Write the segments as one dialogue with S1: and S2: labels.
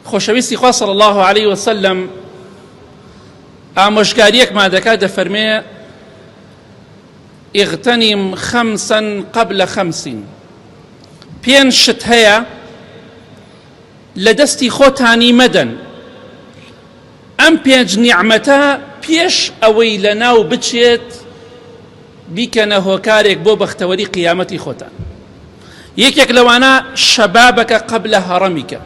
S1: خۆشەویستی خوا صلی الله عليه وسلم ئامۆژگاریەکمان دەکات دەفەرمێ اغتنم خمسا قبل خمس. پێنج شت هەیە لە دەستی خۆتانی مەدەن، ئەم پێنج نیعمەتە پێش ئەوەی لە ناو بچێت بیکەنە هۆکارێک بۆ بەختەوەری قیامەتی خۆتان. یەکێک لەوانە شەبابەکە قبل هەڕەمیکە،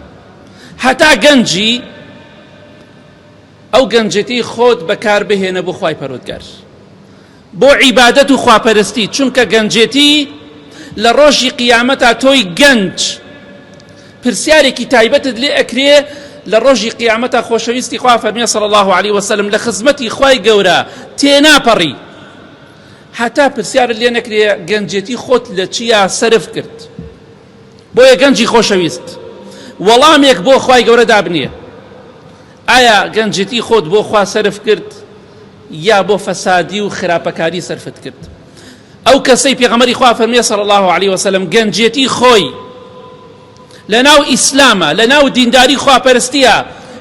S1: هەتا گەنجی ئەو گەنجەتی خۆت بەکاربهێنە بۆ خوای پەروەردگار، بۆ عیبادەت و خواپەرستی، چونکە گەنجێتی لە ڕۆژی قیامەتا تۆی گەنج پرسیارێکی تایبەتت لێ ئەکرێ لە ڕۆژی قیامەتا. خۆشەویستی خوا فەرمێ صلی الله عليه وسلم لە خزمەتی خوای گەورە تێناپەڕی هەتا پرسیارت لێ نەکرێ گەنجێتی خۆت لە چیا سەرف کرد. بۆیە گەنجی خۆشەویست وەڵامێک بۆ خوای گەورە دابنێ، ئایا گەنجێتی خۆت بۆ خوا سەرف کرد یا بۆ فەسادی و خراپەکاری سەرفت کرد؟ ئەو کەسەی پێغەمبەری خوا فەرمێ صلی الله عليه وسلم گەنجێتی خۆی لە ناو ئیسلامە، لە ناو دینداری خواپەرستیە،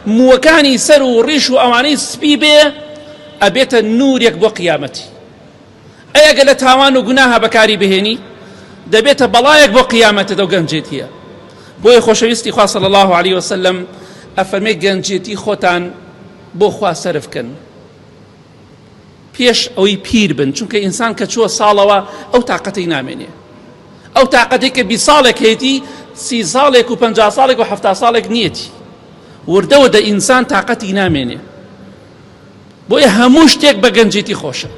S1: مووەکانی سەر و ڕیش و ئەوانەی سپی بێ ئەبێتە نورێک بۆ قیامەتی. ئەگە لە تاوان و گوناها بەکاری بهێنی دەبێتە بەڵایەک بۆ قیامەتە دەو گەنجێتیە. بۆیە خۆشەویستی خوا صلی الله عليه وسلم ئەفەرمێ گەنجێتی خۆتان بۆ خوا سەرفکەن پێش ئەوەی پیر بن، چونکە ئینسان کە چووە ساڵەوە ئەو تااقەتەی نامێنێ. ئەو تااقەتێک کە 20 ساڵێک هەیەی 30 ساڵێک و 50 ساڵێک و 70 ساڵێک نیەتی، وردەوە دە ئینسان تااقەتی نامێنێ. بۆیە هەموو شتێک بە گەنجێتی خۆشە،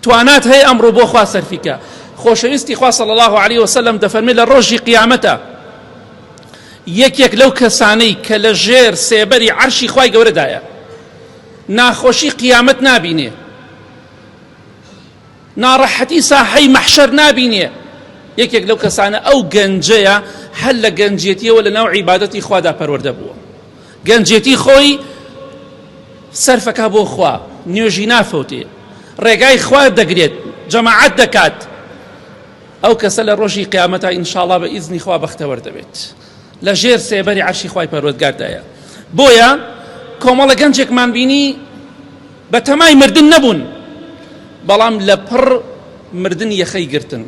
S1: توانات هەیە ئەمڕۆ بۆ خوا سەرفیکە. خۆشەویستی خوا صلی الله عليه وسلم دەفەرمێ لە ڕۆژی قیامەتە یەکێک لەو کەسانەی کە لە ژێر سێبەری عەرشی خوای گەورەدایە ناخۆشی قیامەت نابینێ، ناڕەحەتی ساحەی مەحشەر نابینێ، یەکێک لەو کەسانە ئەو گەنجەیە هەل لە گەنجێتیەوە لە ناو عیبادەتی خوادا پەروەردە بووە. گەنجێتی خۆی سەرفەکە بۆ خوا، نوێژی نافەوتێ، ڕێگای خوا دەگرێت، جەماعەت دەکات. ئەو کەسە لە ڕۆژی قیامەتە ئینشاءڵڵا بە ئیزنی خوا بەختەوەر دەبێت، لە ژێر سێبەری عەرشی خوای پەروەردگاردایە. بۆیە کۆمەڵە گەنجێکمان بینی بە تەمای مردن نەبوون، بەڵام لە پڕ مردن یەخەی گرتن.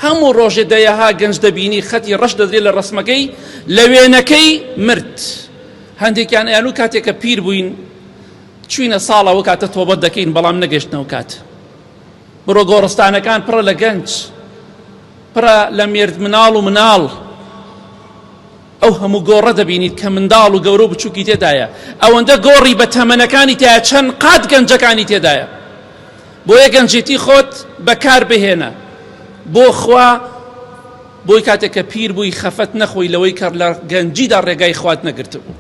S1: هەموو ڕۆژێ دەیەها گەنج دەبینی خەتی ڕەش دەدرێت لە ڕسمەکەی، لە وێنەکەی مرد. هەندێکیان ئەیانوو کاتێککە پیر بووین چوینە ساڵەوە کاتە تۆبەت دەکەین، بەڵام نەگەشتنەوە کات. بڕۆ گۆڕستانەکان پڕە لە گەنج، پڕە لە مێرد مناڵ و مناڵ. ئەو هەموو گۆڕە دەبینیت کە منداڵ و گەورە و بچووکی تێدایە. ئەوەندە گۆڕی بە تەمەنەکانی تایە، چەند قات گەنجەکانی تێدایە. بۆیە گەنجێتی خۆت بەکار بهێنە بۆ خوا، بۆی کاتێک کە پیر بووی خەفەت نەخۆی لەوەی کە لە گەنجیدا ڕێگای خوات نەگرتبوو.